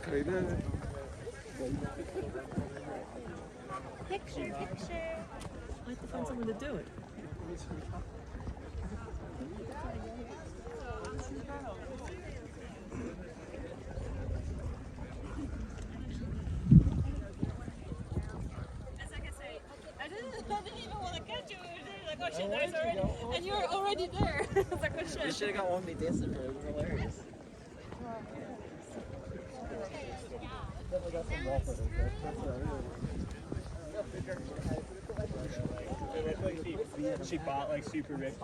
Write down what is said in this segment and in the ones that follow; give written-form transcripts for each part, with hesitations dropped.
Picture, picture. I have to find someone to do it. I didn't even want to catch you. Like, oh shit, there's already, and you were already there. It's like, oh shit. You should have got one of me dancing for it. It was hilarious. She bought like super rich.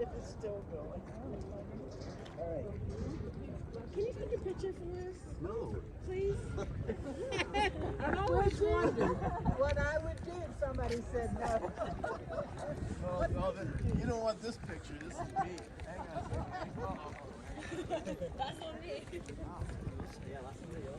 If it's still going. All right. Can you take a picture for us? No. Please? I always wondered what I would do if somebody said no. Well, you don't want this picture. This is me. Hang on. That's on me. Yeah, last video.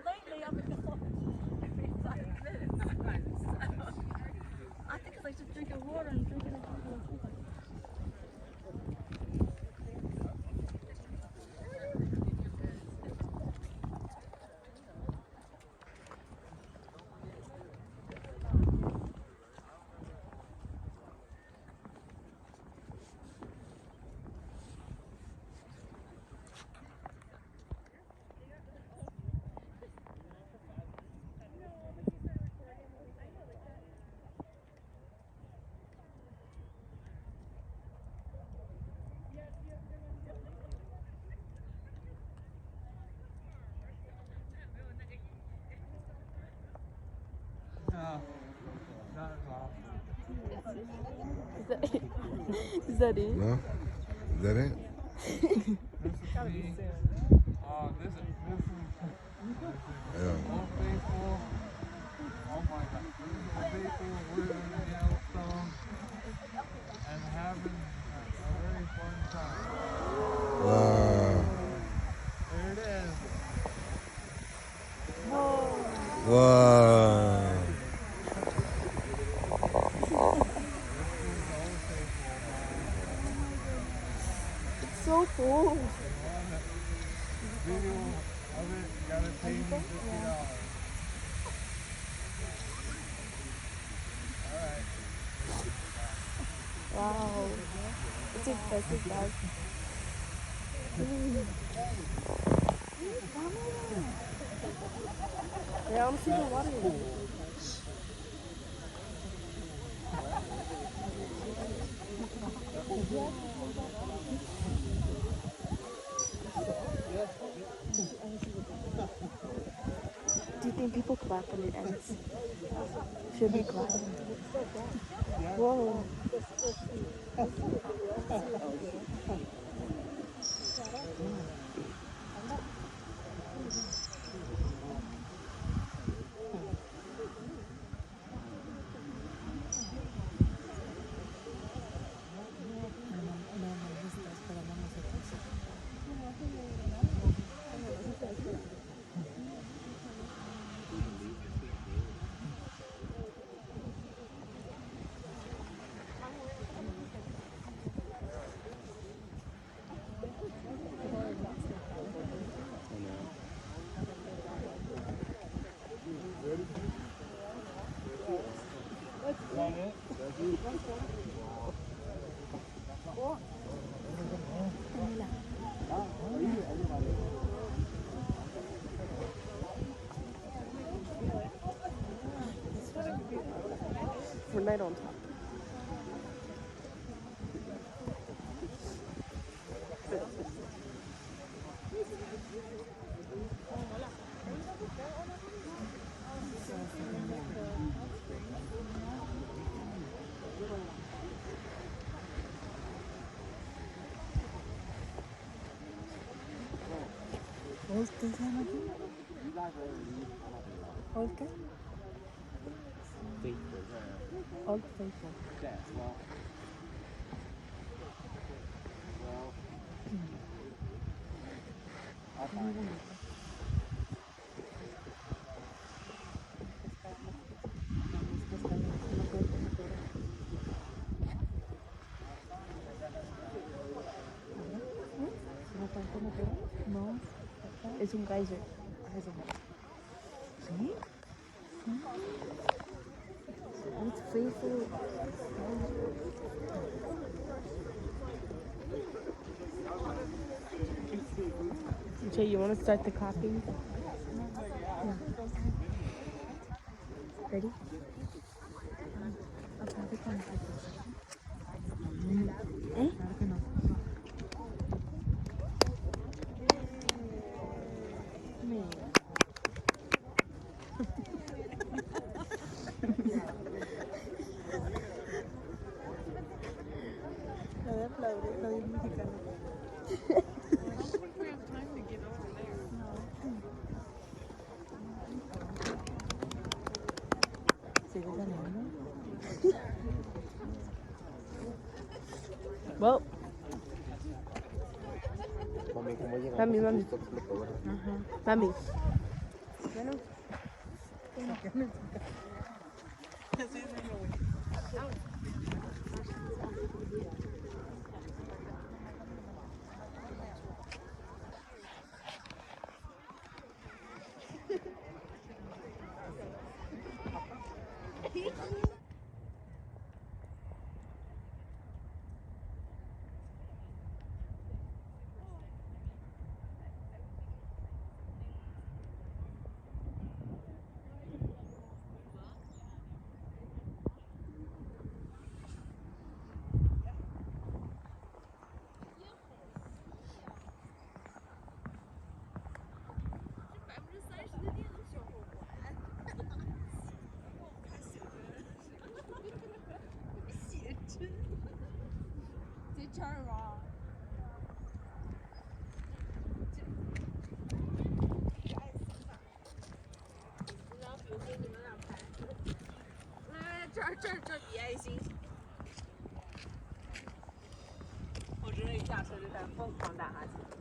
Lately, I've been going every 5 minutes. I think it's like just drinking water and drinking a couple of things. No, not at all. Is that it? No? Is that it? This is me. This is Yeah. Old Faithful. Oh my God. This is Old Faithful. We're in Yellowstone and having a very fun time. Wow. There it is. Wow. It's so cool. Video of it, you gotta pay me $50. Alright. Wow. It's impressive, guys. Yeah, I'm seeing the water. clap when it ends. Should be clap. Whoa. For night on top. Old guy? Old faithful. Yeah, well. I'll find it. No. Es un geyser. ¿Sí? It's faithful. Jay, you want to start the copying? Yeah. Ready? ¿Eh? Well, mami, mami. Mami.这比爱心。我觉得一下车就在疯狂打哈欠。